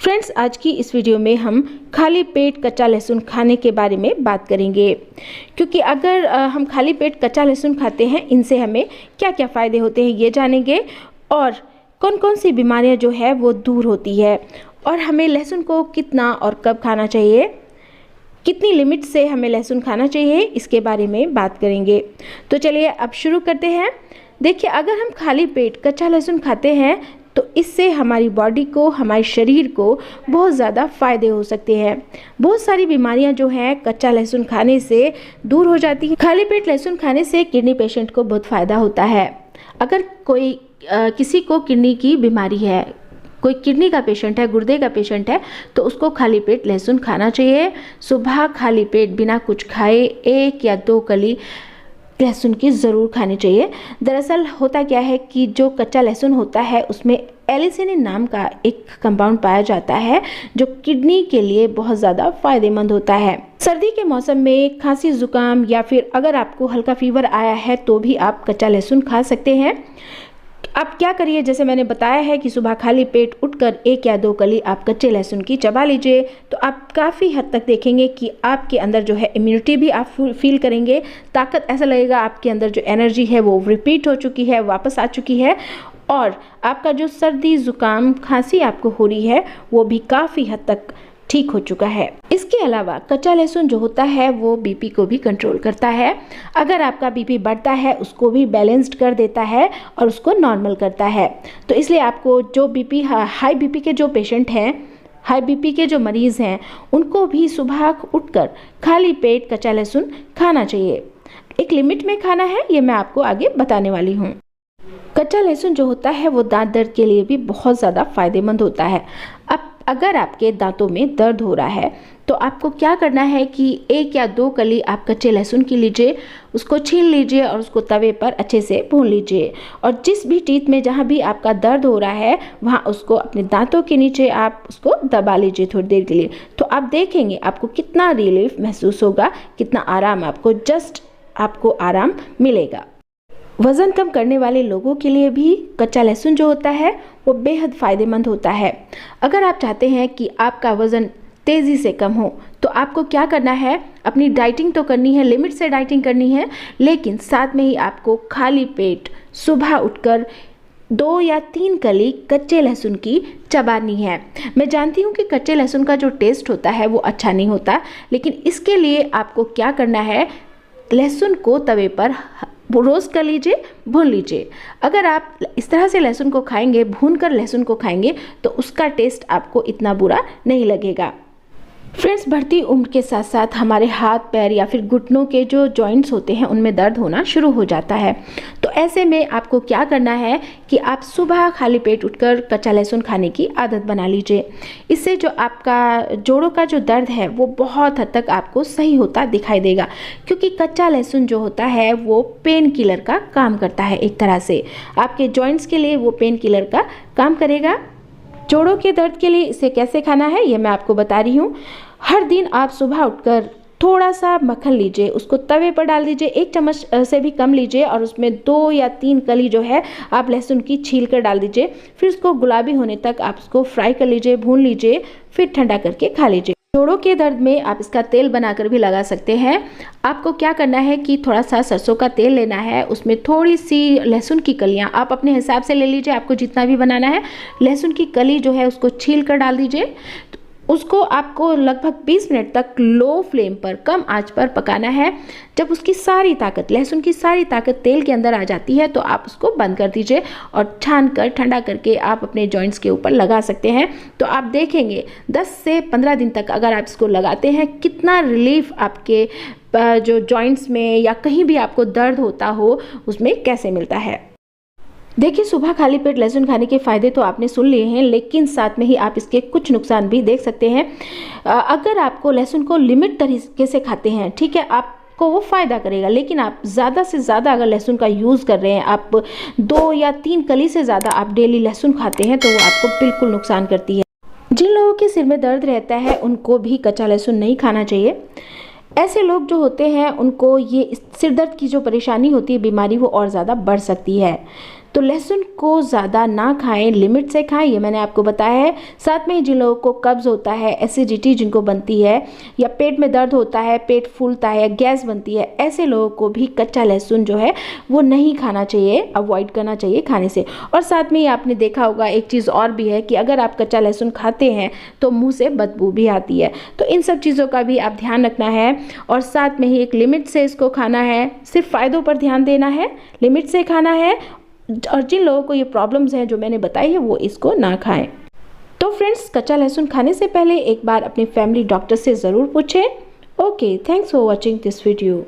Friends, आज की इस वीडियो में हम खाली पेट कच्चा लहसुन खाने के बारे में बात करेंगे, क्योंकि अगर हम खाली पेट कच्चा लहसुन खाते हैं, इनसे हमें क्या क्या फ़ायदे होते हैं ये जानेंगे और कौन कौन सी बीमारियां जो है वो दूर होती है और हमें लहसुन को कितना और कब खाना चाहिए, कितनी लिमिट से हमें लहसुन खाना चाहिए, इसके बारे में बात करेंगे। तो चलिए अब शुरू करते हैं। देखिए, अगर हम खाली पेट कच्चा लहसुन खाते हैं तो इससे हमारी बॉडी को, हमारे शरीर को बहुत ज़्यादा फ़ायदे हो सकते हैं। बहुत सारी बीमारियां जो हैं कच्चा लहसुन खाने से दूर हो जाती हैं। खाली पेट लहसुन खाने से किडनी पेशेंट को बहुत फ़ायदा होता है। अगर कोई किसी को किडनी की बीमारी है, कोई किडनी का पेशेंट है, गुर्दे का पेशेंट है, तो उसको खाली पेट लहसुन खाना चाहिए। सुबह खाली पेट बिना कुछ खाए 1 या 2 कली लहसुन की ज़रूर खानी चाहिए। दरअसल होता क्या है कि जो कच्चा लहसुन होता है उसमें एलिसिनिन नाम का एक कंपाउंड पाया जाता है जो किडनी के लिए बहुत ज़्यादा फ़ायदेमंद होता है। सर्दी के मौसम में खांसी जुकाम या फिर अगर आपको हल्का फीवर आया है तो भी आप कच्चा लहसुन खा सकते हैं। आप क्या करिए, जैसे मैंने बताया है कि सुबह खाली पेट उठकर 1 या 2 कली आप कच्चे लहसुन की चबा लीजिए, तो आप काफ़ी हद तक देखेंगे कि आपके अंदर जो है इम्यूनिटी भी आप फील करेंगे, ताकत, ऐसा लगेगा आपके अंदर जो एनर्जी है वो रिपीट हो चुकी है, वापस आ चुकी है, और आपका जो सर्दी जुकाम खांसी आपको हो रही है वो भी काफ़ी हद तक ठीक हो चुका है। इसके अलावा कच्चा लहसुन जो होता है वो बीपी को भी कंट्रोल करता है। अगर आपका बीपी बढ़ता है उसको भी बैलेंस्ड कर देता है और उसको नॉर्मल करता है। तो इसलिए आपको जो बीपी, हाई बीपी के जो पेशेंट हैं, हाई बीपी के जो मरीज़ हैं, उनको भी सुबह उठकर खाली पेट कच्चा लहसुन खाना चाहिए। एक लिमिट में खाना है, ये मैं आपको आगे बताने वाली हूँ। कच्चा लहसुन जो होता है वो दांत दर्द के लिए भी बहुत ज़्यादा फ़ायदेमंद होता है। अब अगर आपके दांतों में दर्द हो रहा है तो आपको क्या करना है कि 1 या 2 कली आप कच्चे लहसुन की लीजिए, उसको छील लीजिए और उसको तवे पर अच्छे से भून लीजिए, और जिस भी टीथ में जहाँ भी आपका दर्द हो रहा है वहाँ उसको अपने दांतों के नीचे आप उसको दबा लीजिए थोड़ी देर के लिए। तो आप देखेंगे आपको कितना रिलीफ महसूस होगा, कितना आराम, आपको आराम मिलेगा। वज़न कम करने वाले लोगों के लिए भी कच्चा लहसुन जो होता है वो बेहद फ़ायदेमंद होता है। अगर आप चाहते हैं कि आपका वज़न तेज़ी से कम हो तो आपको क्या करना है, अपनी डाइटिंग तो करनी है, लिमिट से डाइटिंग करनी है, लेकिन साथ में ही आपको खाली पेट सुबह उठकर 2 या 3 कली कच्चे लहसुन की चबानी है। मैं जानती हूँ कि कच्चे लहसुन का जो टेस्ट होता है वो अच्छा नहीं होता, लेकिन इसके लिए आपको क्या करना है, लहसुन को तवे पर रोस्ट कर लीजिए, भून लीजिए। अगर आप इस तरह से लहसुन को खाएंगे, भूनकर लहसुन को खाएंगे, तो उसका टेस्ट आपको इतना बुरा नहीं लगेगा। फ्रेंड्स, बढ़ती उम्र के साथ साथ हमारे हाथ पैर या फिर घुटनों के जो जॉइंट्स होते हैं उनमें दर्द होना शुरू हो जाता है। तो ऐसे में आपको क्या करना है कि आप सुबह खाली पेट उठकर कच्चा लहसुन खाने की आदत बना लीजिए। इससे जो आपका जोड़ों का जो दर्द है वो बहुत हद तक आपको सही होता दिखाई देगा, क्योंकि कच्चा लहसुन जो होता है वो पेन किलर का काम करता है। एक तरह से आपके जॉइंट्स के लिए वो पेन किलर का काम करेगा। जोड़ों के दर्द के लिए इसे कैसे खाना है ये मैं आपको बता रही हूँ। हर दिन आप सुबह उठकर थोड़ा सा मक्खन लीजिए, उसको तवे पर डाल दीजिए, 1 चम्मच से भी कम लीजिए, और उसमें 2 या 3 कली जो है आप लहसुन की छील कर डाल दीजिए। फिर उसको गुलाबी होने तक आप उसको फ्राई कर लीजिए, भून लीजिए, फिर ठंडा करके खा लीजिए। जोड़ों के दर्द में आप इसका तेल बनाकर भी लगा सकते हैं। आपको क्या करना है कि थोड़ा सा सरसों का तेल लेना है, उसमें थोड़ी सी लहसुन की कलियां आप अपने हिसाब से ले लीजिए, आपको जितना भी बनाना है। लहसुन की कली जो है उसको छील कर डाल दीजिए। उसको आपको लगभग 20 मिनट तक लो फ्लेम पर, कम आंच पर पकाना है। जब उसकी सारी ताकत, लहसुन की सारी ताकत तेल के अंदर आ जाती है तो आप उसको बंद कर दीजिए और छान कर ठंडा करके आप अपने जॉइंट्स के ऊपर लगा सकते हैं। तो आप देखेंगे 10 से 15 दिन तक अगर आप इसको लगाते हैं, कितना रिलीफ आपके जो जॉइंट्स में या कहीं भी आपको दर्द होता हो उसमें कैसे मिलता है। देखिए, सुबह खाली पेट लहसुन खाने के फ़ायदे तो आपने सुन लिए हैं, लेकिन साथ में ही आप इसके कुछ नुकसान भी देख सकते हैं। अगर आपको लहसुन को लिमिट तरीके से खाते हैं, ठीक है, आपको वो फ़ायदा करेगा, लेकिन आप ज़्यादा से ज़्यादा अगर लहसुन का यूज़ कर रहे हैं, आप 2 या 3 कली से ज़्यादा आप डेली लहसुन खाते हैं, तो वो आपको बिल्कुल नुकसान करती है। जिन लोगों के सिर में दर्द रहता है उनको भी कच्चा लहसुन नहीं खाना चाहिए। ऐसे लोग जो होते हैं उनको ये सिर दर्द की जो परेशानी होती है, बीमारी, वो और ज़्यादा बढ़ सकती है। तो लहसुन को ज़्यादा ना खाएं, लिमिट से खाएं, ये मैंने आपको बताया है। साथ में जिन लोगों को कब्ज़ होता है, एसिडिटी जिनको बनती है, या पेट में दर्द होता है, पेट फूलता है या गैस बनती है, ऐसे लोगों को भी कच्चा लहसुन जो है वो नहीं खाना चाहिए, अवॉइड करना चाहिए खाने से। और साथ में ही आपने देखा होगा एक चीज़ और भी है कि अगर आप कच्चा लहसुन खाते हैं तो मुंह से बदबू भी आती है। तो इन सब चीज़ों का भी आप ध्यान रखना है और साथ में ही एक लिमिट से इसको खाना है। सिर्फ फ़ायदों पर ध्यान देना है, लिमिट से खाना है, और जिन लोगों को ये प्रॉब्लम्स हैं जो मैंने बताई है वो इसको ना खाएं। तो फ्रेंड्स, कच्चा लहसुन खाने से पहले एक बार अपने फैमिली डॉक्टर से ज़रूर पूछें। Okay, thanks for watching this video.